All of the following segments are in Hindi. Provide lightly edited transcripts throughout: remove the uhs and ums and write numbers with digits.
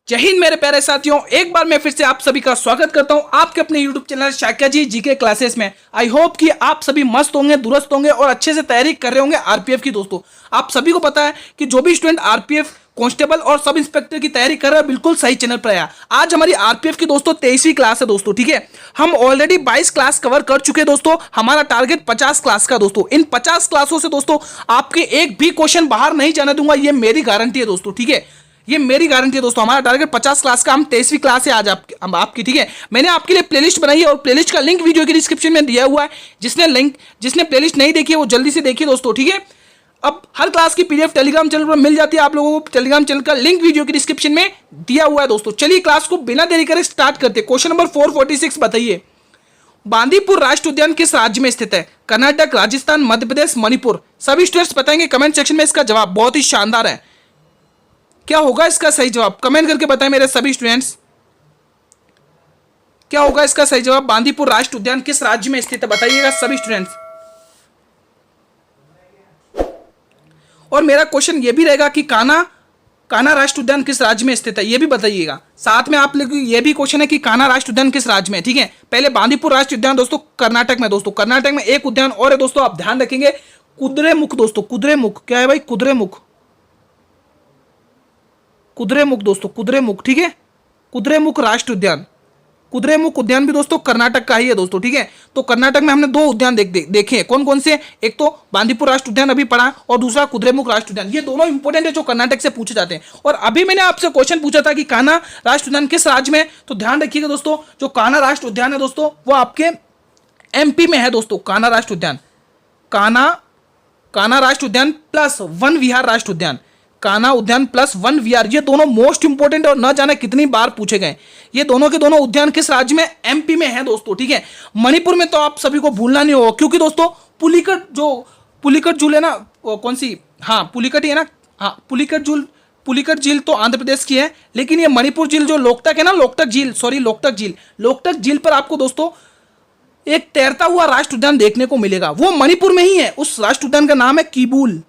जय हिंद मेरे प्यारे साथियों, एक बार मैं फिर से आप सभी का स्वागत करता हूं आपके अपने YouTube चैनल शाक्या जी जीके क्लासेस में। आई होप कि आप सभी मस्त होंगे, दुरुस्त होंगे और अच्छे से तैयारी कर रहे होंगे आरपीएफ की। दोस्तों आप सभी को पता है कि जो भी स्टूडेंट आरपीएफ कांस्टेबल और सब इंस्पेक्टर की तैयारी कर रहा है बिल्कुल सही चैनल पर आया। आज हमारी आरपीएफ की दोस्तों 23वीं क्लास है दोस्तों, ठीक है। हम ऑलरेडी 22 क्लास कवर कर चुके हैं दोस्तों। हमारा टारगेट 50 क्लास का दोस्तों। इन 50 क्लासों से दोस्तों आपके एक भी क्वेश्चन बाहर नहीं जाने दूंगा, ये मेरी गारंटी है दोस्तों, ठीक है। ये मेरी गारंटी है दोस्तों। हमारा टारगेट 50 क्लास का, हम 23वीं क्लास है आज आपकी, ठीक है। मैंने आपके लिए प्लेलिस्ट बनाई है और प्लेलिस्ट का लिंक वीडियो की डिस्क्रिप्शन में दिया हुआ है। जिसने प्लेलिस्ट नहीं देखी है वो जल्दी से देखिए दोस्तों, ठीक है। अब हर क्लास की पीडीएफ टेलीग्राम चैनल पर मिल जाती है आप लोगों को। टेलीग्राम चैनल का लिंक वीडियो की डिस्क्रिप्शन में दिया हुआ है दोस्तों। चलिए क्लास को बिना देरी करे स्टार्ट करते हैं। क्वेश्चन नंबर 446 बताइए, बांदीपुर राष्ट्रीय उद्यान किस राज्य में स्थित है? कर्नाटक, राजस्थान, मध्य प्रदेश, मणिपुर। सभी स्टूडेंट्स बताएंगे कमेंट सेक्शन में इसका जवाब। बहुत ही शानदार है। क्या होगा इसका सही जवाब? कमेंट करके बताएं मेरे सभी स्टूडेंट्स, क्या होगा इसका सही जवाब? बांदीपुर राष्ट्रीय उद्यान किस राज्य में स्थित है बताइएगा सभी स्टूडेंट्स। और मेरा क्वेश्चन ये भी रहेगा कि कान्हा राष्ट्रीय उद्यान किस राज्य में स्थित है, ये भी बताइएगा। साथ में आप लोग ये भी क्वेश्चन है कि कान्हा राष्ट्रीय उद्यान किस राज्य में, ठीक है। पहले बांदीपुर राष्ट्रीय उद्यान दोस्तों कर्नाटक में दोस्तों। कर्नाटक में एक उद्यान और है दोस्तों, आप ध्यान रखेंगे, कुद्रेमुख दोस्तों। कुद्रेमुख क्या है भाई? कुद्रेमुख दोस्तों, कुद्रेमुख, ठीक है। कुद्रेमुख राष्ट्रीय उद्यान, कुद्रेमुख उद्यान भी दोस्तों कर्नाटक का ही है दोस्तों, ठीक है। तो कर्नाटक में हमने दो उद्यान देखे हैं। कौन कौन से? एक तो बांदीपुर राष्ट्रीय उद्यान अभी पढ़ा और दूसरा कुद्रेमुख राष्ट्रीय उद्यान। ये दोनों इंपॉर्टेंट है जो कर्नाटक से पूछे जाते हैं। और अभी मैंने आपसे क्वेश्चन पूछा था कि कान्हा राष्ट्रीय उद्यान किस राज्य में, तो ध्यान रखिएगा दोस्तों, जो कान्हा राष्ट्रीय उद्यान है दोस्तों वो आपके एमपी में है दोस्तों। कान्हा राष्ट्रीय उद्यान, कान्हा राष्ट्रीय उद्यान प्लस वन विहार राष्ट्रीय उद्यान, कान्हा उद्यान प्लस वन विहार, ये दोनों मोस्ट इंपोर्टेंट और न जाने कितनी बार पूछे गए। ये दोनों के दोनों उद्यान किस राज्य में? एमपी में है दोस्तों, ठीक है। मणिपुर में तो आप सभी को भूलना नहीं होगा, क्योंकि दोस्तों पुलिकट झील है ना, कौन सी, हाँ पुलिकट ही है ना, हाँ पुलिकट झील तो आंध्र प्रदेश की है, लेकिन ये मणिपुर झील जो लोकटक है ना, लोकटक झील पर आपको दोस्तों एक तैरता हुआ राष्ट्रीय उद्यान देखने को मिलेगा। वो मणिपुर में ही है। उस राष्ट्रीय उद्यान का नाम है किबूल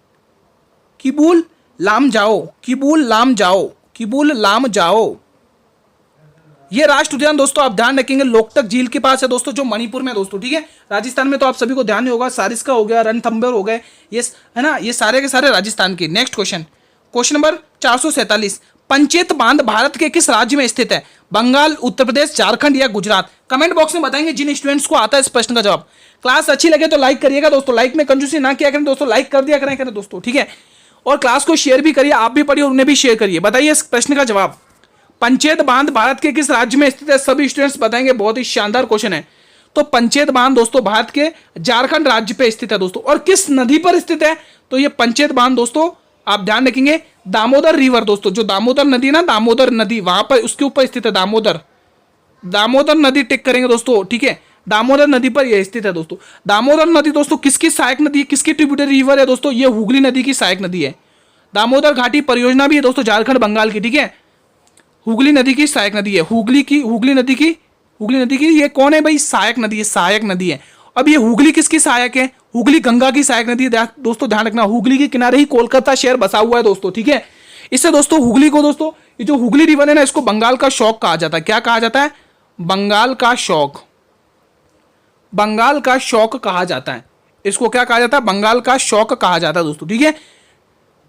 लाम जाओ। ये राष्ट्रीय उद्यान दोस्तों आप ध्यान रखेंगे लोकटक झील के पास है दोस्तों, जो मणिपुर में दोस्तों, ठीक है। राजस्थान में तो आप सभी को ध्यान नहीं होगा, सारिस्का हो गया, रणथंभौर हो गए, ये है ना, ये सारे के सारे राजस्थान के। नेक्स्ट क्वेश्चन नंबर 447, पंचेत बांध भारत के किस राज्य में स्थित है? बंगाल, उत्तर प्रदेश, झारखंड या गुजरात। कमेंट बॉक्स में बताएंगे जिन स्टूडेंट्स को आता है इस प्रश्न का जवाब। क्लास अच्छी लगे तो लाइक करिएगा दोस्तों, लाइक में कंजूसी ना किया करें दोस्तों, लाइक कर दिया करें दोस्तों, ठीक है। और क्लास को शेयर भी करिए, आप भी पढ़िए और उन्हें भी शेयर करिए। बताइए इस प्रश्न का जवाब, पंचेत बांध भारत के किस राज्य में स्थित है? सभी स्टूडेंट्स बताएंगे। बहुत ही शानदार क्वेश्चन है। तो पंचेत बांध दोस्तों भारत के झारखंड राज्य पे स्थित है दोस्तों। और किस नदी पर स्थित है? तो ये पंचेत बांध दोस्तों आप ध्यान रखेंगे दामोदर रिवर दोस्तों, जो दामोदर नदी ना, दामोदर नदी वहां पर उसके ऊपर स्थित है। दामोदर नदी टिक करेंगे दोस्तों, ठीक है। दामोदर नदी पर यह स्थित है दोस्तों। दामोदर नदी दोस्तों किसकी सहायक नदी है, किसकी ट्रिब्यूटरी रिवर है दोस्तों? ये हुगली नदी की सहायक नदी है। दामोदर घाटी परियोजना भी है दोस्तों झारखंड बंगाल की, ठीक है। हुगली नदी की सहायक नदी है। हुगली नदी की ये कौन है भाई? सहायक नदी है। अब ये हुगली किसकी सहायक है? हुगली गंगा की सहायक नदी है दोस्तों, ध्यान रखना। हुगली के किनारे ही कोलकाता शहर बसा हुआ है दोस्तों, ठीक है। इससे दोस्तों हुगली को दोस्तों, ये जो हुगली रिवर है ना, इसको बंगाल का शौक कहा जाता है। क्या कहा जाता है? बंगाल का शौक कहा जाता है। इसको क्या कहा जाता है? बंगाल का शौक कहा जाता है दोस्तों, ठीक है।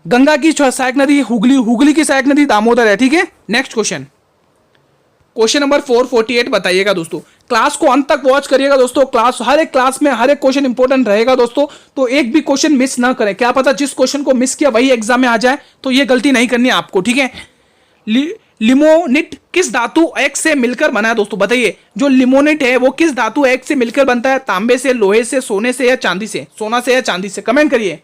गंगा की सहायक नदी हुगली की सहायक नदी दामोदर है, ठीक है। नेक्स्ट क्वेश्चन नंबर 448 बताइएगा दोस्तों। क्लास को अंत तक वॉच करिएगा दोस्तों। हर एक क्लास में हर एक क्वेश्चन इंपॉर्टेंट रहेगा दोस्तों, तो एक भी क्वेश्चन मिस ना करें। क्या पता जिस क्वेश्चन को मिस किया वही एग्जाम में आ जाए, तो ये गलती नहीं करनी है आपको, ठीक है। लिमोनिट किस धातु एक से मिलकर बना है दोस्तों? बताइए, जो लिमोनिट है वो किस धातु एक से मिलकर बनता है? तांबे से, लोहे से, सोने से या चांदी से? सोना से या चांदी से? कमेंट करिए।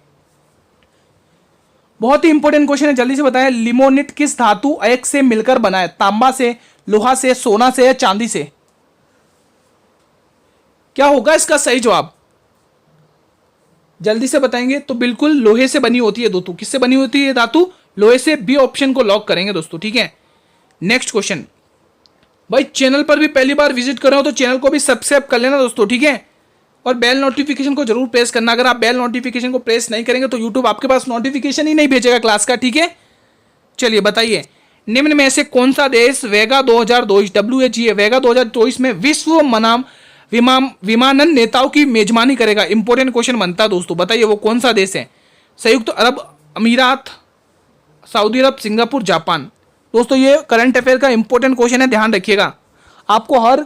बहुत ही इंपॉर्टेंट क्वेश्चन है, जल्दी से बताएं। लिमोनिट किस धातु एक से मिलकर बना है? तांबा से, लोहा से, सोना से या चांदी से? क्या होगा इसका सही जवाब? जल्दी से बताएंगे। तो बिल्कुल लोहे से बनी होती है दोस्तों। किससे बनी होती है धातु? लोहे से। बी ऑप्शन को लॉक करेंगे दोस्तों, ठीक है। नेक्स्ट क्वेश्चन, भाई चैनल पर भी पहली बार विजिट कर रहे हो तो चैनल को भी सब्सक्राइब कर लेना दोस्तों, ठीक है। और बेल नोटिफिकेशन को जरूर प्रेस करना। अगर आप बेल नोटिफिकेशन को प्रेस नहीं करेंगे तो यूट्यूब आपके पास नोटिफिकेशन ही नहीं भेजेगा क्लास का, ठीक है। चलिए बताइए, निम्न में से कौन सा देश वेगा 2024 WHA वेगा 2024 में विश्व विमानन नेताओं की मेजबानी करेगा? इंपॉर्टेंट क्वेश्चन बनता है दोस्तों, बताइए वो कौन सा देश है? संयुक्त अरब अमीरात, सऊदी अरब, सिंगापुर, जापान। दोस्तों ये करंट अफेयर का इंपॉर्टेंट क्वेश्चन है, ध्यान रखिएगा। आपको हर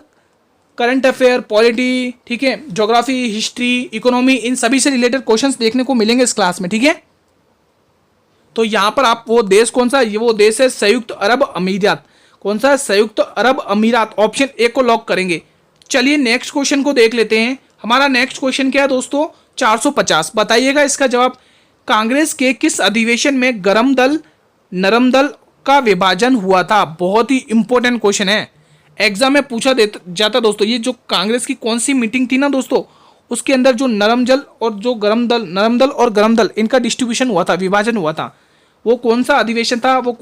करंट अफेयर, पॉलिटी, ठीक है, ज्योग्राफी, हिस्ट्री, इकोनॉमी, इन सभी से रिलेटेड क्वेश्चंस देखने को मिलेंगे इस क्लास में, ठीक है। तो यहाँ पर आप वो देश कौन सा, ये वो देश है संयुक्त अरब अमीरात। कौन सा है? संयुक्त अरब अमीरात। ऑप्शन ए को लॉक करेंगे। चलिए नेक्स्ट क्वेश्चन को देख लेते हैं। हमारा नेक्स्ट क्वेश्चन क्या है दोस्तों? 450। बताइएगा इसका जवाब। कांग्रेस के किस अधिवेशन में गरम दल नरम दल का विभाजन हुआ था? बहुत ही इंपॉर्टेंट क्वेश्चन है, एग्जाम में पूछा जाता दोस्तों। ये जो कांग्रेस की कौन सी मीटिंग थी ना दोस्तों, उसके अंदर जो नरम दल और जो गरम दल, नरम दल और गरम दल, इनका डिस्ट्रीब्यूशन हुआ था, विभाजन हुआ था। वो कौन सा अधिवेशन था? वो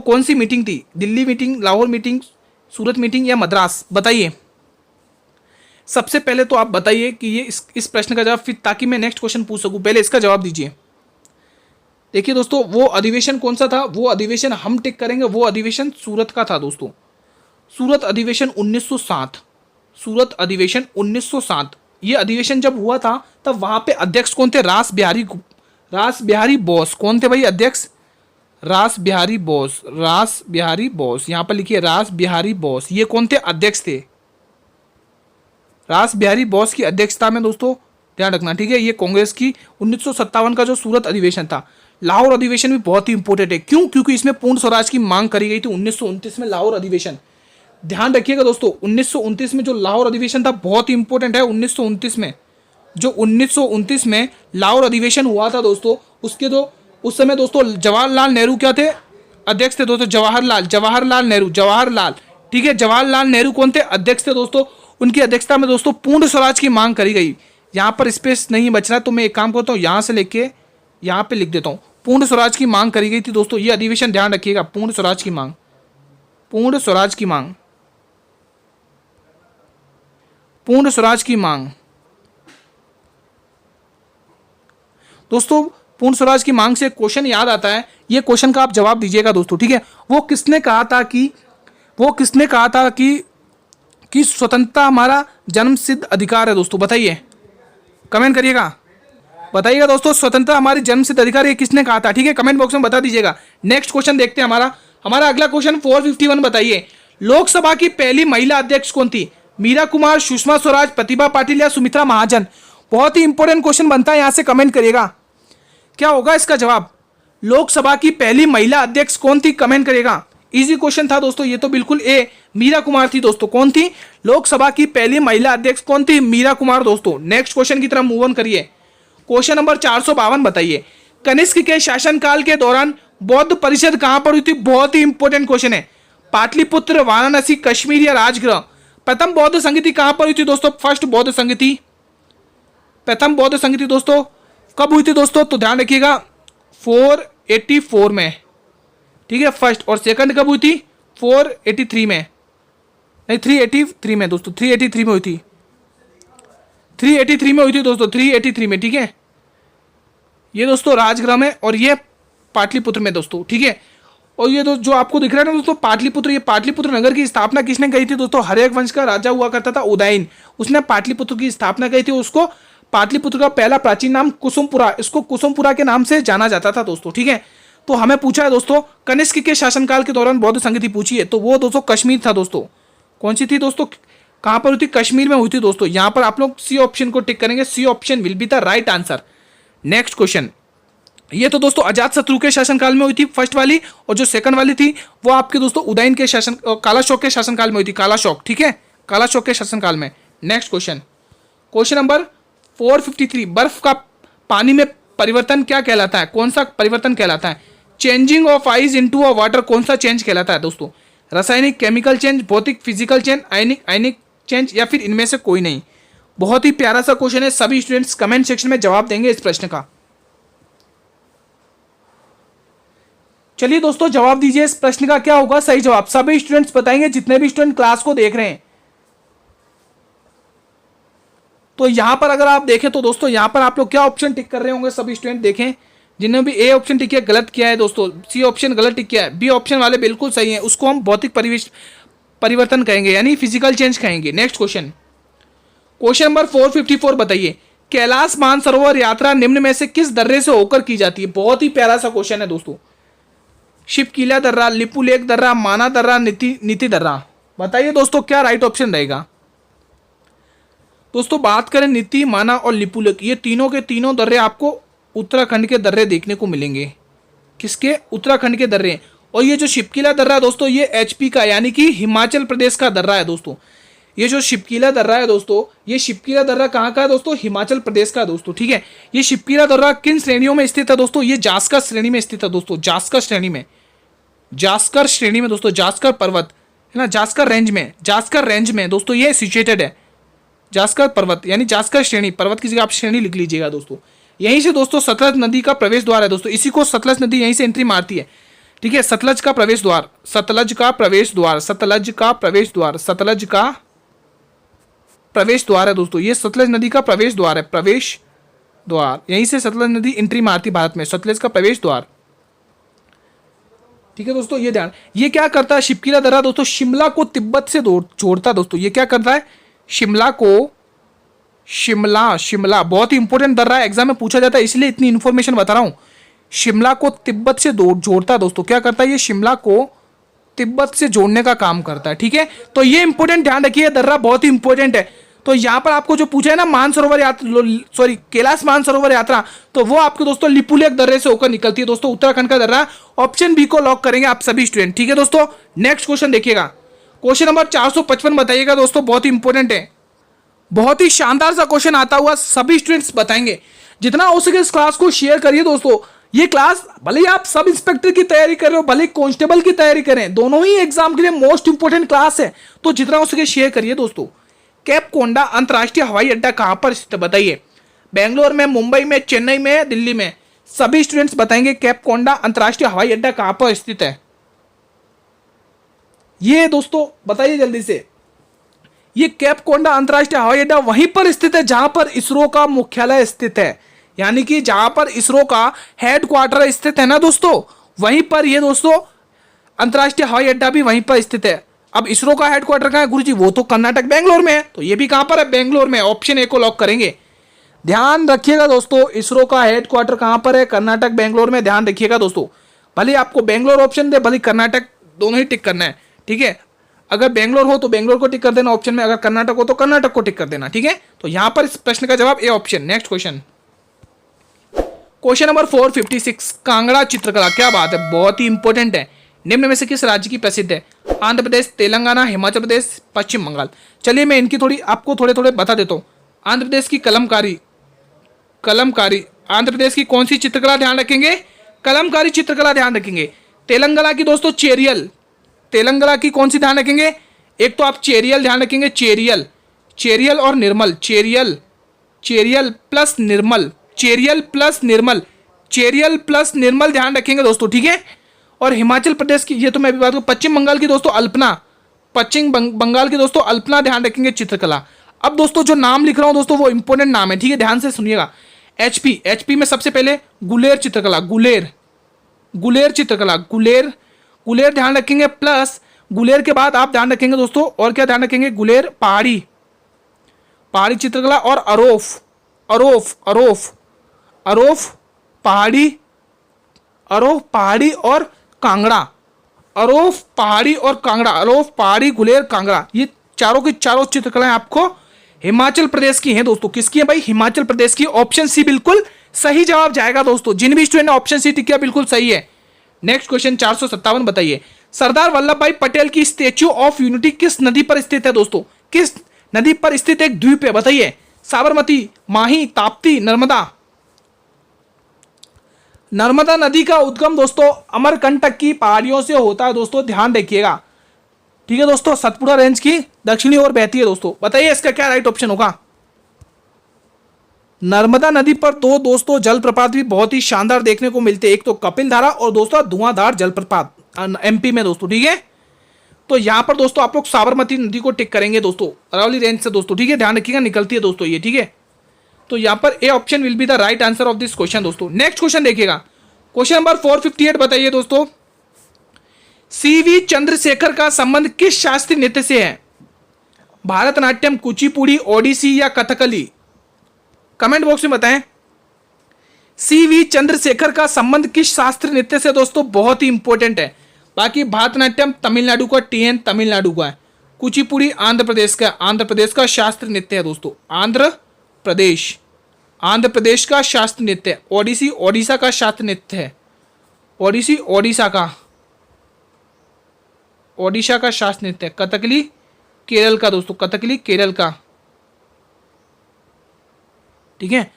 कौन सी मीटिंग थी? दिल्ली मीटिंग, लाहौर मीटिंग, सूरत मीटिंग या मद्रास? बताइए। सबसे पहले तो आप बताइए कि ये इस प्रश्न का जवाब, फिर ताकि मैं नेक्स्ट क्वेश्चन पूछ सकूं, पहले इसका जवाब दीजिए। देखिए दोस्तों, वो अधिवेशन कौन सा था? वो अधिवेशन हम टिक करेंगे, वो अधिवेशन सूरत का था दोस्तों। सूरत अधिवेशन 1907। सूरत अधिवेशन 1907। ये अधिवेशन जब हुआ था तब वहां पे अध्यक्ष कौन थे? रास बिहारी बोस। कौन थे भाई अध्यक्ष? रास बिहारी बोस। रास बिहारी बोस, यहां पर लिखिए रास बिहारी बोस। ये कौन थे? अध्यक्ष थे। रास बिहारी बोस की अध्यक्षता में दोस्तों, ध्यान रखना, ठीक है। ये कांग्रेस की 1957 का जो सूरत अधिवेशन था। लाहौर अधिवेशन भी बहुत ही इंपॉर्टेंट है। क्यों? क्योंकि इसमें पूर्ण स्वराज की मांग करी गई थी 1929 में। लाहौर अधिवेशन, ध्यान रखिएगा दोस्तों, 1929 में जो लाहौर अधिवेशन था बहुत ही इंपॉर्टेंट है। 1929 में जो 1929 में लाहौर अधिवेशन हुआ था दोस्तों, उसके तो उस समय दोस्तों जवाहरलाल नेहरू क्या थे? अध्यक्ष थे दोस्तों। जवाहरलाल नेहरू, ठीक है। जवाहरलाल नेहरू कौन थे? अध्यक्ष थे दोस्तों। उनकी अध्यक्षता में दोस्तों पूर्ण स्वराज की मांग करी गई। यहाँ पर स्पेस नहीं बच रहा, तो मैं एक काम करता हूँ, यहाँ से लेके यहाँ पे लिख देता हूँ। पूर्ण स्वराज की मांग करी गई थी दोस्तों। ये अधिवेशन ध्यान रखिएगा, पूर्ण स्वराज की मांग, पूर्ण स्वराज की मांग, पूर्ण स्वराज की मांग। दोस्तों पूर्ण स्वराज की मांग से क्वेश्चन याद आता है, ये क्वेश्चन का आप जवाब दीजिएगा दोस्तों, ठीक है। वो किसने कहा था कि स्वतंत्रता हमारा जन्मसिद्ध अधिकार है दोस्तों? बताइए, कमेंट करिएगा, बताइएगा दोस्तों, स्वतंत्रता हमारी जन्मसिद्ध अधिकार है, किसने कहा था? ठीक है, कमेंट बॉक्स में बता दीजिएगा। नेक्स्ट क्वेश्चन देखते हैं। हमारा अगला क्वेश्चन 451। बताइए, लोकसभा की पहली महिला अध्यक्ष कौन थी? मीरा कुमार, सुषमा स्वराज, प्रतिभा पाटिल या सुमित्रा महाजन? बहुत ही इंपॉर्टेंट क्वेश्चन बनता है, यहां से कमेंट करिएगा। क्या होगा इसका जवाब? लोकसभा की पहली महिला अध्यक्ष कौन थी? कमेंट करिएगा। इजी क्वेश्चन था दोस्तों ये तो, बिल्कुल ए, मीरा कुमार थी दोस्तों। कौन थी? लोकसभा की पहली महिला अध्यक्ष कौन थी? मीरा कुमार दोस्तों। नेक्स्ट क्वेश्चन की तरफ मूव ऑन करिए। Question number 452। बताइए, कनिष्क के शासनकाल के दौरान बौद्ध परिषद कहां पर हुई थी? बहुत ही इंपॉर्टेंट क्वेश्चन है। पाटलिपुत्र, वाराणसी, कश्मीर या राजगृह? प्रथम बौद्ध संगति कहां पर हुई थी दोस्तों? फर्स्ट बौद्ध संगति, प्रथम बौद्ध संगति दोस्तों कब हुई थी दोस्तों? तो ध्यान रखिएगा 484 में, ठीक है। फर्स्ट, और सेकंड कब हुई थी? 483 में, नहीं 383 में दोस्तों, 383 में हुई थी, 383 में हुई थी दोस्तों, 383 में, ठीक है। ये दोस्तों राजगृह में और ये पाटलिपुत्र में दोस्तों, ठीक है। और ये जो आपको दिख रहा है ना दोस्तों पाटलिपुत्र, ये पाटलिपुत्र नगर की स्थापना किसने कही थी दोस्तों? हर्यक वंश का राजा हुआ करता था उदयन, उसने पाटलिपुत्र की स्थापना कही थी। उसको पाटलिपुत्र का पहला प्राचीन नाम कुसुमपुरा, इसको कुसुमपुरा के नाम से जाना जाता था दोस्तों, ठीक है। तो हमें पूछा है दोस्तों कनिष्क के शासनकाल के दौरान बौद्ध संगति पूछी है, तो वो दोस्तों कश्मीर था दोस्तों। कौन सी थी दोस्तों? कहां पर हुई थी? कश्मीर में हुई थी दोस्तों। यहां पर आप लोग सी ऑप्शन को टिक करेंगे, C option will be the right answer. Next question, ये तो दोस्तों अजात शत्रु के शासनकाल में हुई थी फर्स्ट वाली, और जो सेकंड वाली थी वो आपके दोस्तों उदयन के शासन, कालाशोक के शासनकाल में हुई थी, कालाशोक, ठीक है, कालाशोक के शासनकाल में। Next question, question number 453। बर्फ का पानी में परिवर्तन क्या कहलाता है? कौन सा परिवर्तन कहलाता है? Changing of ice into a water कौन सा चेंज कहलाता है दोस्तों? रासायनिक, केमिकल चेंज, भौतिक फिजिकल चेंज, आयनिक चेंज या फिर इनमें से कोई नहीं? बहुत ही प्यारा सा क्वेश्चन है, सभी स्टूडेंट्स कमेंट सेक्शन में जवाब देंगे इस प्रश्न का। चलिए दोस्तों जवाब दीजिए, इस प्रश्न का क्या होगा सही जवाब? सभी स्टूडेंट्स बताएंगे, जितने भी स्टूडेंट क्लास को देख रहे हैं। तो यहां पर अगर आप देखें तो दोस्तों यहां पर आप लोग क्या ऑप्शन टिक कर रहे होंगे? सभी स्टूडेंट देखें, जिन्होंने भी ए ऑप्शन टिक किया गलत किया है दोस्तों, सी ऑप्शन गलत टिक किया है, बी ऑप्शन वाले बिल्कुल सही है, उसको हम भौतिक परिवर्तन कहेंगे यानी फिजिकल चेंज कहेंगे। नेक्स्ट क्वेश्चन, क्वेश्चन नंबर 454 बताइए, कैलाश मानसरोवर यात्रा निम्न में से किस दर्रे से होकर की जाती है? बहुत ही प्यारा सा क्वेश्चन है दोस्तों। शिवकीला दर्रा, लिपुलेख दर्रा, माना दर्रा, नीति दर्रा, बताइए दोस्तों क्या राइट ऑप्शन रहेगा। दोस्तों बात करें नीति, माना और लिपुलेख, ये तीनों के तीनों दर्रे आपको उत्तराखंड के दर्रे देखने को मिलेंगे। किसके? उत्तराखंड के दर्रे। और ये जो शिवकीला दर्रा दोस्तों ये एचपी का यानी कि हिमाचल प्रदेश का दर्रा है दोस्तों। ये जो शिवकीला दर्रा है दोस्तों, ये शिवकीला दर्रा कहाँ का है दोस्तों? हिमाचल प्रदेश का दोस्तों, ठीक है। ये शिवकीला दर्रा किन श्रेणियों में स्थित है दोस्तों? ये जास्कर श्रेणी में स्थित है दोस्तों, जास्कर श्रेणी में, जास्कर श्रेणी में दोस्तों, जास्कर पर्वत है ना, जास्कर रेंज में दोस्तों ये सिचुएटेड है। जास्कर पर्वत यानी जास्कर श्रेणी, पर्वत की जगह आप श्रेणी लिख लीजिएगा दोस्तों। यहीं से दोस्तों सतलज नदी का प्रवेश द्वार है दोस्तों, इसी को सतलज नदी यहीं से एंट्री मारती है, ठीक है। सतलज का प्रवेश द्वार, सतलज का प्रवेश द्वार, सतलज का प्रवेश द्वार, सतलज का प्रवेश द्वार है दोस्तों, ये सतलज नदी का प्रवेश द्वार है, प्रवेश द्वार, यहीं से सतलज नदी एंट्री मारती भारत में, सतलज का प्रवेश द्वार, ठीक है दोस्तों। ये ध्यान, ये क्या करता है शिवकीला दर्रा दोस्तों? शिमला को तिब्बत से जोड़ता है दोस्तों। ये क्या करता है? शिमला को, शिमला बहुत ही इंपॉर्टेंट दर्रा है, एग्जाम में पूछा जाता है, इसलिए इतनी इंफॉर्मेशन बता रहा हूं। शिमला को तिब्बत से जोड़ता है दोस्तों। क्या करता है? ये शिमला को तिब्बत से जोड़ने का काम करता है, ठीक है। तो ये इंपॉर्टेंट ध्यान रखिए, दर्रा बहुत ही इंपॉर्टेंट है। तो यहां पर आपको जो पूछा है ना मानसरोवर यात्रा, सॉरी कैलाश मानसरोवर यात्रा, तो वो आपके दोस्तों लिपुलेख दर्रे से होकर निकलती है दोस्तों, उत्तराखंड का दर्रा। ऑप्शन बी को लॉक करेंगे आप सभी स्टूडेंट, ठीक है दोस्तों। नेक्स्ट क्वेश्चन देखिएगा, क्वेश्चन नंबर 455 बताइएगा दोस्तों, बहुत ही इंपॉर्टेंट है, बहुत ही शानदार सा क्वेश्चन आता हुआ सभी स्टूडेंट्स बताएंगे। जितना हो सके इस क्लास को शेयर करिए दोस्तों। ये क्लास भले ही आप सब इंस्पेक्टर की तैयारी कर रहे हो, भले कांस्टेबल की तैयारी करें, दोनों ही एग्जाम के लिए मोस्ट इंपोर्टेंट क्लास है, तो जितना हो सके शेयर करिए दोस्तों। कैप कोंडा अंतर्राष्ट्रीय हवाई अड्डा कहां पर स्थित है? बताइए। बेंगलोर में, मुंबई में, चेन्नई में, दिल्ली में? सभी स्टूडेंट्स बताएंगे कैप कोंडा अंतर्राष्ट्रीय हवाई अड्डा कहां पर स्थित है। ये दोस्तों बताइए जल्दी से। ये कैप कोंडा अंतर्राष्ट्रीय हवाई अड्डा वहीं पर स्थित है जहां पर इसरो का मुख्यालय स्थित है, यानी कि जहां पर इसरो का हेडक्वार्टर स्थित है ना दोस्तों, वहीं पर ये दोस्तों अंतर्राष्ट्रीय हवाई अड्डा भी वहीं पर स्थित है। अब इसरो का हेडक्वार्टर कहां है गुरुजी? वो तो कर्नाटक बेंगलोर में है, तो ये भी कहां पर है? बेंगलोर में। ऑप्शन ए को लॉक करेंगे। ध्यान रखिएगा दोस्तों, इसरो का हेडक्वार्टर कहां पर है? कर्नाटक बेंगलोर में। ध्यान रखिएगा दोस्तों, भले आपको बेंगलोर ऑप्शन दे, भले कर्नाटक, दोनों ही टिक करना है, ठीक है। अगर बेंगलोर हो तो बेंगलोर को टिक कर देना ऑप्शन में, अगर कर्नाटक हो तो कर्नाटक को टिक कर देना, ठीक है। तो यहां पर इस प्रश्न का जवाब A option. Next question, question number 456, Kangra चित्रकला, क्या बात है, बहुत ही इंपॉर्टेंट है। निम्न में से किस राज्य की प्रसिद्ध है? आंध्र प्रदेश, तेलंगाना, हिमाचल प्रदेश, पश्चिम बंगाल? चलिए मैं इनकी थोड़ी आपको थोड़े थोड़े बता देता हूँ। आंध्र प्रदेश की कलमकारी, आंध्र प्रदेश की कौन सी चित्रकला ध्यान रखेंगे? कलमकारी चित्रकला ध्यान रखेंगे। तेलंगाना की दोस्तों चेरियल, तेलंगाना की कौन सी ध्यान रखेंगे? एक तो आप चेरियल ध्यान रखेंगे, चेरियल और निर्मल, चेरियल प्लस निर्मल ध्यान रखेंगे दोस्तों, ठीक है। और हिमाचल प्रदेश की, ये तो मैं अभी बात करूँ, पश्चिम बंगाल की दोस्तों अल्पना, पश्चिम बंगाल की दोस्तों अल्पना ध्यान रखेंगे चित्रकला। अब दोस्तों जो नाम लिख रहा हूं दोस्तों वो इंपॉर्टेंट नाम है, ठीक है, ध्यान से सुनिएगा। एचपी में सबसे पहले गुलेर चित्रकला, गुलेर चित्रकला, गुलेर ध्यान रखेंगे, प्लस गुलेर के बाद आप ध्यान रखेंगे दोस्तों, और क्या ध्यान रखेंगे? गुलेर पहाड़ी चित्रकला, और अरोफ पहाड़ी और कांगड़ा, अरोफ पहाड़ी, गुलेर, कांगड़ा, ये चारों की चारों चित्रकलाएं आपको हिमाचल प्रदेश की हैं दोस्तों। किसकी है भाई? हिमाचल प्रदेश की। ऑप्शन सी बिल्कुल सही जवाब जाएगा दोस्तों। जिन भी स्टूडेंट ने ऑप्शन सी टिक किया बिल्कुल सही है। नेक्स्ट क्वेश्चन 457 बताइए, सरदार वल्लभ भाई पटेल की स्टेच्यू ऑफ यूनिटी किस नदी पर स्थित है दोस्तों? किस नदी पर स्थित एक द्वीप है? बताइए। साबरमती, माही, ताप्ती, नर्मदा नदी का उद्गम दोस्तों अमरकंटक की पहाड़ियों से होता है दोस्तों, ध्यान रखिएगा, ठीक है दोस्तों। सतपुड़ा रेंज की दक्षिणी ओर बहती है दोस्तों। बताइए इसका क्या राइट ऑप्शन होगा? नर्मदा नदी पर दो दोस्तों जलप्रपात भी बहुत ही शानदार देखने को मिलते हैं, एक तो कपिल धारा और दोस्तों धुआंधार जलप्रपात एमपी में दोस्तों, ठीक है। तो यहां पर दोस्तों आप लोग साबरमती नदी को टिक करेंगे दोस्तों, अरावली रेंज से दोस्तों, ठीक है, ध्यान रखिएगा, निकलती है दोस्तों ये, ठीक है। तो यहाँ पर A option will be the right answer of this question दोस्तों। नेक्स्ट क्वेश्चन देखिएगा, क्वेश्चन नंबर 458 बताइए दोस्तों, सीवी चंद्रशेखर का संबंध किस शास्त्रीय नृत्य से है? भारतनाट्यम, कुचिपुड़ी, ओडिसी या कथकली? कमेंट बॉक्स में बताएं। सीवी चंद्रशेखर का संबंध किस शास्त्रीय नृत्य से दोस्तों? बहुत ही इंपॉर्टेंट है। बाकी भारतनाट्यम तमिलनाडु का, टीएन तमिलनाडु का है। कुचिपुड़ी आंध्र प्रदेश का, आंध्र प्रदेश का शास्त्रीय नृत्य है दोस्तों। आंध्र प्रदेश का शास्त्रीय नृत्य है। ओडिसी ओडिशा का शास्त्रीय नृत्य है। ओडिसी ओडिशा का, ओडिशा का शास्त्रीय नृत्य है। कथकली केरल का दोस्तों, कथकली केरल का, ठीक है।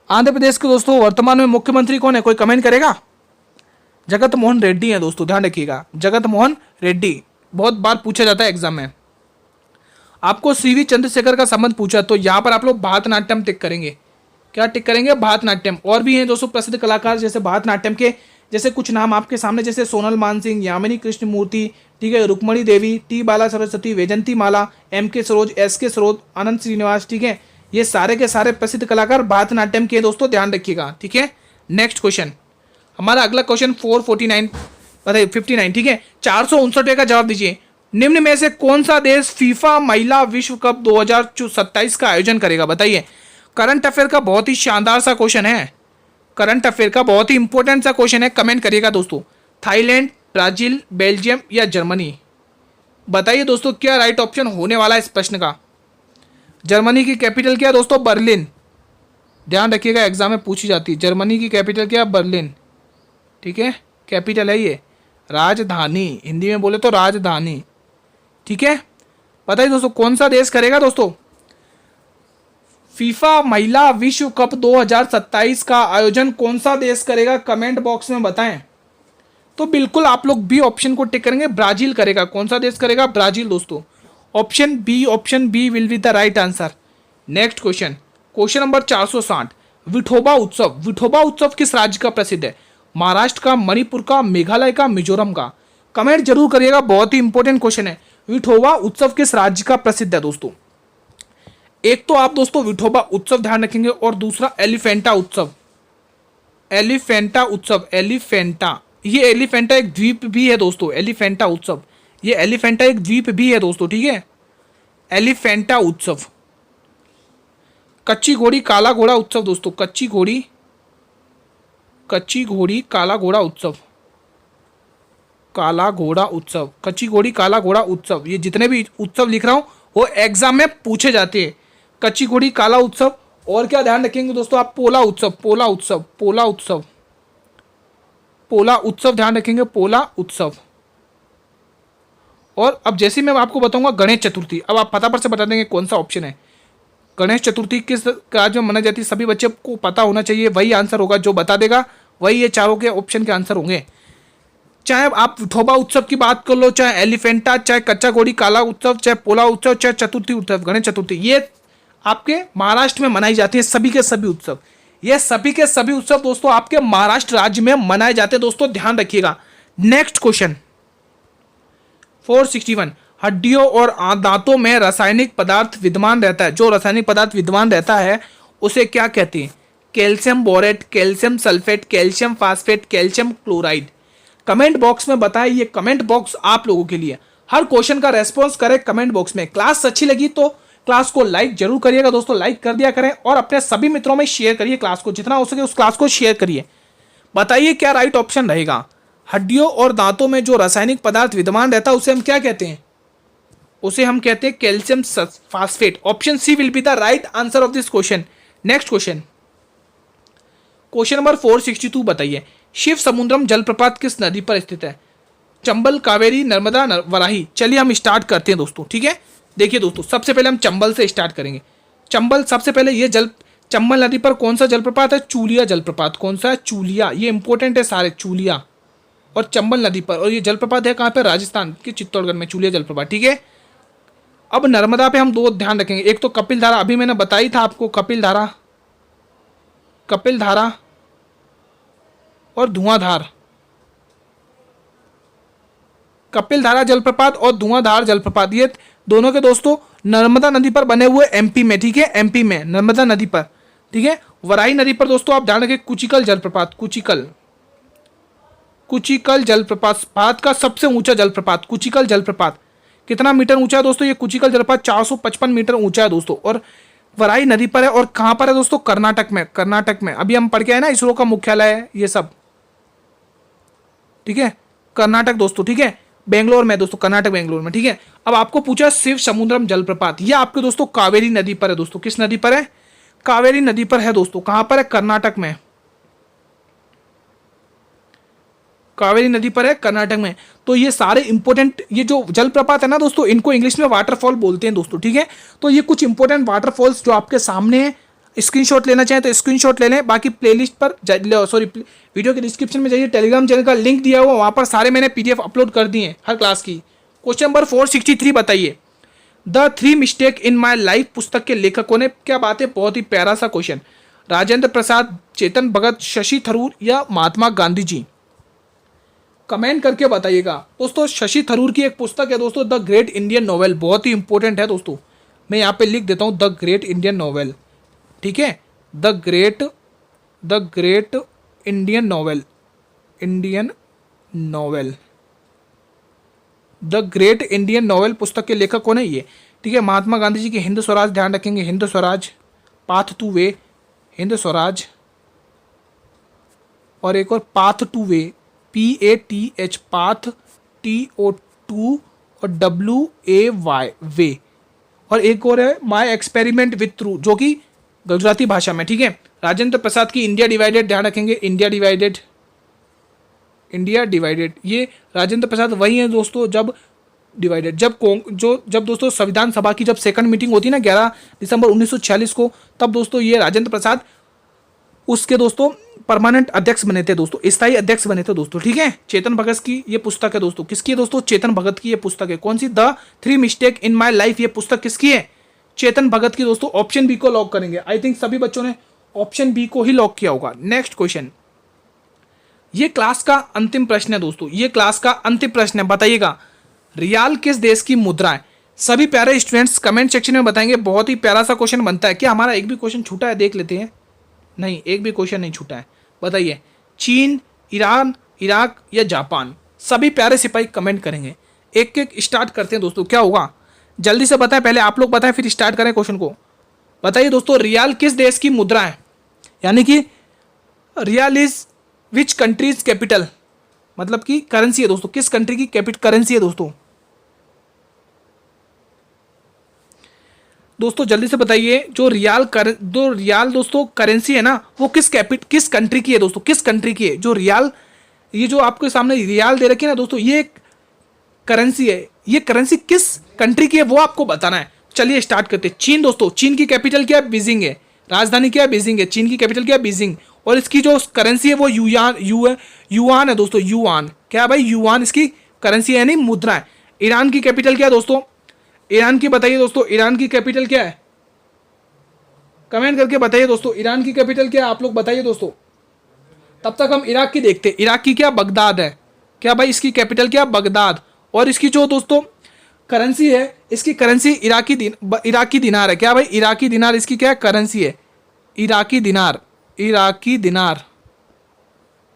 आंध्र प्रदेश के दोस्तों वर्तमान में मुख्यमंत्री कौन है? कोई कमेंट करेगा? जगत मोहन रेड्डी है दोस्तों, ध्यान रखिएगा, जगत मोहन रेड्डी। बहुत बार पूछा जाता है एग्जाम में। आपको सीवी चंद्रशेखर का संबंध पूछा तो यहां पर आप लोग भारतनाट्यम टिक करेंगे। क्या टिक करेंगे? भारतनाट्यम। और भी हैं दोस्तों प्रसिद्ध कलाकार जैसे भारतनाट्यम के, जैसे कुछ नाम आपके सामने, जैसे सोनल मानसिंह, यामिनी कृष्णमूर्ति, ठीक है, रुक्मणी देवी, टी बाला सरस्वती, वैजंती माला, एम के सरोज, एस के सरोज, अनंत श्रीनिवास, ठीक है। ये सारे के सारे प्रसिद्ध कलाकार भारतनाट्यम के दोस्तों, ध्यान रखिएगा, ठीक है। नेक्स्ट क्वेश्चन, हमारा अगला क्वेश्चन 449 बताइए 59, ठीक है। 459 का जवाब दीजिए। निम्न में से कौन सा देश फीफा महिला विश्व कप 2027 का आयोजन करेगा? बताइए। करंट अफेयर का बहुत ही शानदार सा क्वेश्चन है, करंट अफेयर का बहुत ही इंपॉर्टेंट सा क्वेश्चन है। कमेंट करिएगा दोस्तों। थाईलैंड, ब्राजील, बेल्जियम या जर्मनी? बताइए दोस्तों क्या राइट ऑप्शन होने वाला है इस प्रश्न का। जर्मनी की कैपिटल क्या है दोस्तों? बर्लिन। ध्यान रखिएगा, एग्जाम में पूछी जाती है। जर्मनी की कैपिटल क्या है? बर्लिन, ठीक है, कैपिटल है ये, राजधानी, हिंदी में बोले तो राजधानी, ठीक है। बताइए दोस्तों कौन सा देश करेगा दोस्तों फीफा महिला विश्व कप 2027 का आयोजन? कौन सा देश करेगा? कमेंट बॉक्स में बताएं। तो बिल्कुल आप लोग बी ऑप्शन को टिक करेंगे, ब्राजील करेगा। कौन सा देश करेगा? ब्राजील दोस्तों। Option B will be the right answer. Next question, question number 460, Vithoba उत्सव। विठोबा उत्सव किस राज्य का प्रसिद्ध है? महाराष्ट्र का, मणिपुर का, मेघालय का, मिजोरम का? कमेंट जरूर करिएगा, बहुत ही इंपॉर्टेंट क्वेश्चन है। विठोबा उत्सव किस राज्य का प्रसिद्ध है दोस्तों? एक तो आप दोस्तों विठोबा उत्सव ध्यान रखेंगे, और दूसरा एलिफेंटा उत्सव। एलिफेंटा उत्सव, एलिफेंटा, ये एलिफेंटा एक द्वीप भी है दोस्तों। एलिफेंटा उत्सव, ये एलिफेंटा एक द्वीप भी है दोस्तों, ठीक है। एलिफेंटा उत्सव। कच्ची घोड़ी काला घोड़ा उत्सव दोस्तों, कच्ची घोड़ी काला घोड़ा उत्सव, काला घोड़ा उत्सव, कच्ची घोड़ी काला घोड़ा उत्सव। ये जितने भी उत्सव लिख रहा हूं वो एग्जाम में पूछे जाते हैं। कच्ची घोड़ी काला उत्सव, और क्या ध्यान रखेंगे दोस्तों आप? पोला उत्सव, पोला उत्सव, पोला उत्सव, पोला उत्सव ध्यान रखेंगे, पोला उत्सव। और अब जैसे मैं आपको बताऊंगा गणेश चतुर्थी, अब आप फटाफट से बता देंगे कौन सा ऑप्शन है। गणेश चतुर्थी किस राज्य में मनाई जाती है? सभी बच्चे को पता होना चाहिए, वही आंसर होगा। जो बता देगा वही ये चारों के ऑप्शन के आंसर होंगे। चाहे आप विठोबा उत्सव की बात कर लो, चाहे एलिफेंटा, चाहे कच्चा घोड़ी काला उत्सव, चाहे पोला उत्सव, चाहे चतुर्थी उत्सव, गणेश चतुर्थी, ये आपके महाराष्ट्र में मनाई जाती है। सभी के सभी उत्सव, ये सभी के सभी उत्सव दोस्तों आपके महाराष्ट्र राज्य में मनाए जाते हैं दोस्तों, ध्यान रखिएगा। नेक्स्ट क्वेश्चन 461, हड्डियों और दांतों में रासायनिक पदार्थ विद्यमान रहता है। जो रासायनिक पदार्थ विद्यमान रहता है उसे क्या कहते हैं? Calcium borate, calcium sulphate, calcium phosphate, calcium chloride? Comment box में बताएं। ये कमेंट बॉक्स आप लोगों के लिए, हर क्वेश्चन का रेस्पॉन्स करें कमेंट बॉक्स में। क्लास अच्छी लगी तो क्लास को लाइक जरूर करिएगा दोस्तों, लाइक कर दिया करें, और अपने सभी मित्रों में शेयर करिए क्लास को, जितना हो सके उस क्लास को शेयर करिए। बताइए क्या राइट ऑप्शन रहेगा? हड्डियों और दांतों में जो रासायनिक पदार्थ विद्यमान रहता है उसे हम क्या कहते हैं? उसे हम कहते हैं calcium phosphate. Option C will be the right answer of this question. Next question, question number 462 बताइए, शिव समुद्रम जलप्रपात किस नदी पर स्थित है? चंबल, कावेरी, नर्मदा, वराही? चलिए हम स्टार्ट करते हैं दोस्तों, ठीक है। देखिए दोस्तों सबसे पहले हम चंबल से स्टार्ट करेंगे। चंबल सबसे पहले, ये चंबल नदी पर कौन सा जलप्रपात है? चूलिया जलप्रपात। कौन सा है? चूलिया। ये इंपॉर्टेंट है सारे, चूलिया और चंबल नदी पर। और ये जलप्रपात है कहाँ पे? राजस्थान के चित्तौड़गढ़ में, चूलिया जलप्रपात, ठीक है। अब नर्मदा पे हम दो ध्यान रखेंगे, एक तो कपिल धारा, अभी मैंने बताई था आपको, कपिल धारा और धुआंधार। कपिल धारा जलप्रपात और धुआंधार जलप्रपात, ये दोनों के दोस्तों नर्मदा नदी पर बने हुए एमपी में, ठीक है, एमपी में नर्मदा नदी पर। ठीक है। वराई नदी पर दोस्तों आप ध्यान रखें कुचिकल जलप्रपात, कुचिकल जलप्रपात भारत का सबसे ऊंचा जलप्रपात, कुचिकल जलप्रपात कितना मीटर ऊंचा है दोस्तों? ये कुचिकल जलप्रपात 455 मीटर ऊंचा है दोस्तों, और वराई नदी पर है। और कहां पर है दोस्तों? कर्नाटक में, कर्नाटक में। अभी हम पढ़ के आए ना, इसरो का मुख्यालय है ये सब, ठीक है, कर्नाटक दोस्तों, ठीक है, बेंगलोर में दोस्तों, कर्नाटक बेंगलोर में, ठीक है। अब आपको पूछा शिव समुद्रम जलप्रपात, ये आपके दोस्तों कावेरी नदी पर है दोस्तों। किस नदी पर है? कावेरी नदी पर है दोस्तों। कहां पर है? कर्नाटक में, कावेरी नदी पर है, कर्नाटक में। तो ये सारे इंपॉर्टेंट, ये जो जलप्रपात है ना दोस्तों, इनको इंग्लिश में वाटरफॉल बोलते हैं दोस्तों, ठीक है। तो ये कुछ इंपॉर्टेंट वाटरफॉल्स जो आपके सामने है, स्क्रीनशॉट लेना चाहें तो स्क्रीनशॉट ले लें। बाकी प्लेलिस्ट पर सॉरी, वीडियो के डिस्क्रिप्शन में जाइए, टेलीग्राम चैनल का लिंक दिया हुआ, वहां पर सारे मैंने पीडीएफ अपलोड कर दिए हैं हर क्लास की। क्वेश्चन नंबर 463 बताइए, the 3 mistake in my life पुस्तक के लेखकों ने, क्या बात है, बहुत ही प्यारा सा क्वेश्चन। राजेंद्र प्रसाद, चेतन भगत, शशि थरूर या महात्मा गांधी जी? कमेंट करके बताइएगा दोस्तों। शशि थरूर की एक पुस्तक है दोस्तों, द ग्रेट इंडियन नॉवेल, बहुत ही इंपॉर्टेंट है दोस्तों। मैं यहाँ पे लिख देता हूँ द ग्रेट इंडियन नॉवेल, ठीक है, the great Indian novel, Indian novel, the great Indian novel पुस्तक के लेखक कौन है? ये, ठीक है। महात्मा गांधी जी की हिंद स्वराज, ध्यान रखेंगे, Hind Swaraj, path two way, Hind Swaraj, और एक और path two way, PATH, path, TO2 और WAY, वे। और एक और है माई एक्सपेरिमेंट विथ ट्रू, जो कि गुजराती भाषा में, ठीक है। राजेंद्र प्रसाद की इंडिया डिवाइडेड, ध्यान रखेंगे, इंडिया डिवाइडेड, इंडिया डिवाइडेड। ये राजेंद्र प्रसाद वही है दोस्तों जब डिवाइडेड, जब दोस्तों संविधान सभा की जब सेकंड मीटिंग होती है ना 11 दिसंबर 1946 को, तब दोस्तों ये राजेंद्र प्रसाद उसके दोस्तों परमानेंट अध्यक्ष बने थे दोस्तों, स्थायी अध्यक्ष बने थे दोस्तों, ठीक है। चेतन भगत की ये पुस्तक है दोस्तों, किसकी है दोस्तों? चेतन भगत की ये पुस्तक है। कौन सी? The 3 mistake in my life, ये पुस्तक किसकी है? चेतन भगत की दोस्तों। ऑप्शन बी को लॉक करेंगे। आई थिंक सभी बच्चों ने ऑप्शन बी को ही लॉक किया होगा। नेक्स्ट क्वेश्चन, ये क्लास का अंतिम प्रश्न है दोस्तों, ये क्लास का अंतिम प्रश्न है, बताइएगा रियाल किस देश की मुद्रा है? सभी प्यारे स्टूडेंट्स कमेंट सेक्शन में बताएंगे। बहुत ही प्यारा सा क्वेश्चन बनता है। क्या हमारा एक भी क्वेश्चन छूटा है? देख लेते हैं। नहीं, एक भी क्वेश्चन नहीं छूटा है। बताइए, चीन, ईरान, इराक या जापान? सभी प्यारे सिपाही कमेंट करेंगे। एक एक स्टार्ट करते हैं दोस्तों। क्या होगा जल्दी से बताएं, पहले आप लोग बताएं फिर स्टार्ट करें क्वेश्चन को। बताइए दोस्तों, रियाल किस देश की मुद्रा है? यानी कि riyal is which country's capital, मतलब कि करेंसी है दोस्तों, किस कंट्री की करेंसी है दोस्तों? दोस्तों जल्दी से बताइए, जो रियाल दोस्तों करेंसी है ना, वो किस कंट्री की है दोस्तों? किस कंट्री की है जो रियाल? ये जो आपके सामने रियाल दे रखी है ना दोस्तों, ये करेंसी है। ये करेंसी किस कंट्री की है वो आपको बताना है। चलिए स्टार्ट करते हैं। चीन दोस्तों, चीन की कैपिटल क्या है? बीजिंग है। राजधानी क्या है? बीजिंग है। चीन की कैपिटल क्या है? बीजिंग। और इसकी जो करेंसी है वो युआन है दोस्तों, युआन। क्या भाई? युआन इसकी करेंसी है, यानी मुद्रा है। ईरान की कैपिटल क्या है दोस्तों? ईरान की बताइए दोस्तों, ईरान की कैपिटल क्या है? कमेंट करके बताइए दोस्तों, ईरान की कैपिटल क्या है? आप लोग बताइए दोस्तों। तब तक हम इराक की देखते हैं। इराक की क्या? बगदाद है। क्या भाई इसकी कैपिटल क्या? बगदाद। और इसकी जो दोस्तों करेंसी है, इसकी करेंसी इराकी दिनार है। क्या भाई? इराकी दिनार इसकी क्या करेंसी है? इराकी दिनार, इराकी दिनार,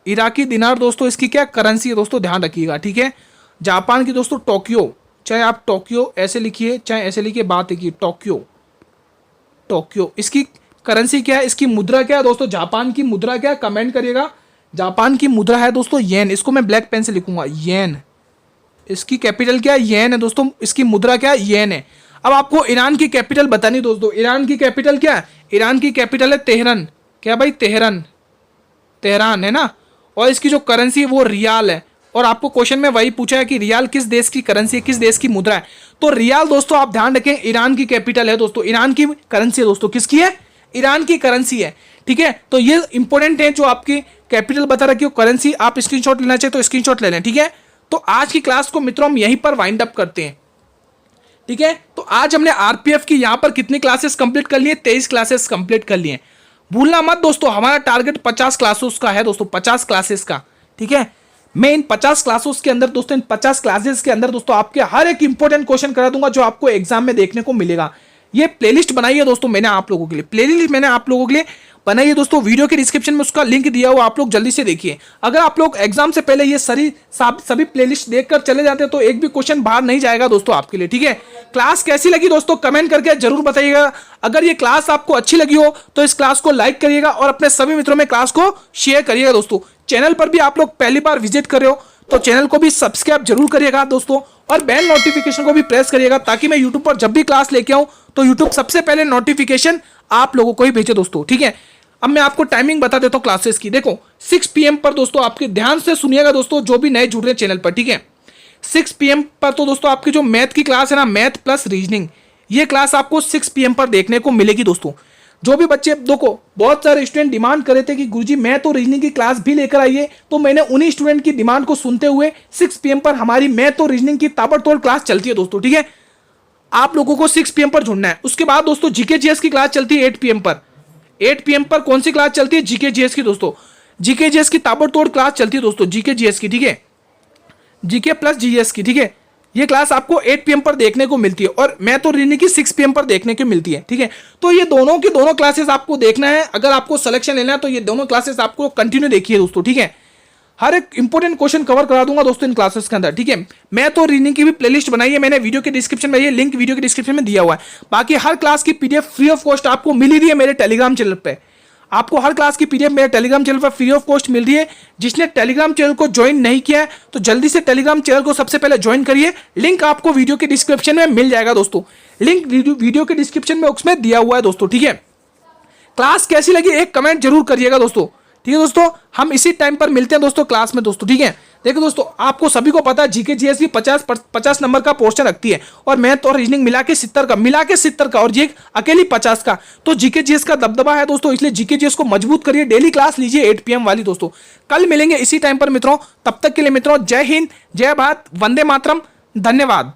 इराकी दिनार दोस्तों इसकी क्या करेंसी है दोस्तों, ध्यान रखिएगा, ठीक है। जापान की दोस्तों टोक्यो, चाहे आप टोक्यो ऐसे लिखिए चाहे ऐसे लिखिए, बात लिखिए टोक्यो, टोक्यो। इसकी करेंसी क्या है? इसकी मुद्रा क्या है दोस्तों? जापान की मुद्रा क्या है? कमेंट करिएगा। जापान की मुद्रा है दोस्तों येन। इसको मैं ब्लैक पेन से लिखूंगा, येन। इसकी कैपिटल क्या है? येन है दोस्तों। इसकी मुद्रा क्या है? येन है। अब आपको ईरान की कैपिटल बतानी दोस्तों। ईरान की कैपिटल क्या है? ईरान की कैपिटल है तेहरान। क्या भाई? तेहरान, तेहरान है ना। और इसकी जो करेंसी है वो रियाल है। और आपको क्वेश्चन में वही पूछा है कि रियाल किस देश की करेंसी है, किस देश की मुद्रा है। तो रियाल दोस्तों आप ध्यान रखें, ईरान की कैपिटल है दोस्तों, ईरान की करेंसी है दोस्तों। किसकी है? ईरान की करेंसी है, ठीक है। तो ये इंपॉर्टेंट है, जो आपकी कैपिटल बता रखी हो, करेंसी। आप स्क्रीनशॉट लेना चाहिए तो स्क्रीनशॉट ले लें, ठीक है। तो आज की क्लास को मित्रों हम यहीं पर वाइंड अप करते हैं, ठीक है। तो आज हमने आरपीएफ की यहां पर कितनी क्लासेस कंप्लीट कर लिए? 23 क्लासेस कंप्लीट कर लिए। भूलना मत दोस्तों, हमारा टारगेट 50 क्लासेस का है दोस्तों, 50 क्लासेस का, ठीक है। मैं इन 50 क्लासेस के अंदर दोस्तों, इन 50 क्लासेस के अंदर दोस्तों आपके हर एक इंपॉर्टेंट क्वेश्चन करा दूंगा जो आपको एग्जाम में देखने को मिलेगा। ये प्लेलिस्ट बनाई है दोस्तों मैंने आप लोगों के लिए, प्लेलिस्ट मैंने आप लोगों के लिए बनाई है दोस्तों। वीडियो के डिस्क्रिप्शन में उसका लिंक दिया हुआ, आप लोग जल्दी से देखिए। अगर आप लोग एग्जाम से पहले ये सभी प्लेलिस्ट देखकर चले जाते हैं तो एक भी क्वेश्चन बाहर नहीं जाएगा दोस्तों आपके लिए, ठीक है। क्लास कैसी लगी दोस्तों कमेंट करके जरूर बताइएगा। अगर ये क्लास आपको अच्छी लगी हो तो इस क्लास को लाइक करिएगा और अपने सभी मित्रों में क्लास को शेयर करिएगा दोस्तों। चैनल पर भी आप लोग पहली बार विजिट कर रहे हो तो चैनल को भी सब्सक्राइब जरूर करिएगा दोस्तों, और बेल नोटिफिकेशन को भी प्रेस करिएगा ताकि मैं यूट्यूब पर जब भी क्लास लेके आऊं तो यूट्यूब सबसे पहले नोटिफिकेशन आप लोगों को ही भेजे दोस्तों, ठीक है। अब मैं आपको टाइमिंग बता देता हूं क्लासेस की। देखो 6 PM पर दोस्तों, आपके ध्यान से सुनिएगा दोस्तों जो भी नए जुड़ रहे हैं चैनल पर, ठीक है। 6 PM पर तो दोस्तों आपकी जो मैथ की क्लास है ना, मैथ प्लस रीजनिंग, ये क्लास आपको 6 PM पर देखने को मिलेगी दोस्तों। जो भी बच्चे, देखो बहुत सारे स्टूडेंट डिमांड कर रहे थे कि गुरुजी मैथ और रीजनिंग की क्लास भी लेकर आइए, तो मैंने उन्हीं स्टूडेंट की डिमांड को सुनते हुए 6 PM पर हमारी मैथ और रीजनिंग की ताबड़तोड़ क्लास चलती है दोस्तों, ठीक है। आप लोगों को 6 PM पर जुड़ना है। उसके बाद दोस्तों जीके जीएस की क्लास चलती है 8 PM पर। 8 PM पर कौन सी क्लास चलती है? जीके जीएस की दोस्तों। जीके जीएस की ताबड़तोड़ क्लास चलती है दोस्तों, जीके जीएस की, ठीक है। जीके प्लस जीएस की, ठीक है। ये क्लास आपको 8 PM पर देखने को मिलती है और मैथ और रीजनिंग की 6 PM पर देखने को मिलती है, ठीक है। तो ये दोनों की दोनों क्लासेस आपको देखना है। अगर आपको सिलेक्शन लेना है तो ये दोनों क्लासेस आपको कंटिन्यू देखिए दोस्तों, ठीक है। हर एक इंपॉर्टेंट क्वेश्चन कवर करा दूंगा दोस्तों इन क्लासेस के अंदर, ठीक है। मैथ और रीजनिंग की भी प्लेलिस्ट बनाई है मैंने, वीडियो के डिस्क्रिप्शन में, ये लिंक वीडियो के डिस्क्रिप्शन में दिया हुआ है। बाकी हर क्लास की पीडीएफ फ्री ऑफ कॉस्ट आपको मिल रही है मेरे टेलीग्राम चैनल पे। आपको हर क्लास की पीडीएफ मेरे टेलीग्राम चैनल पर फ्री ऑफ कॉस्ट मिल रही है। जिसने टेलीग्राम चैनल को ज्वाइन नहीं किया है तो जल्दी से टेलीग्राम चैनल को सबसे पहले ज्वाइन करिए। लिंक आपको वीडियो के डिस्क्रिप्शन में मिल जाएगा दोस्तों, लिंक वीडियो के डिस्क्रिप्शन में उसमें दिया हुआ है दोस्तों, ठीक है। क्लास कैसी लगी एक कमेंट जरूर करिएगा दोस्तों, ठीक है दोस्तों। हम इसी टाइम पर मिलते हैं दोस्तों क्लास में दोस्तों, ठीक है। देखो दोस्तों, आपको सभी को पता है जीके जीएस भी 50 नंबर का पोर्शन रखती है और मैथ और रीजनिंग मिला के 70 का और ये अकेली 50 का। तो जीके जीएस का दबदबा है दोस्तों, इसलिए जीके जीएस को मजबूत करिए। डेली क्लास लीजिए 8 PM वाली दोस्तों। कल मिलेंगे इसी टाइम पर मित्रों, तब तक के लिए मित्रों जय हिंद, जय भारत, वंदे मातरम, धन्यवाद।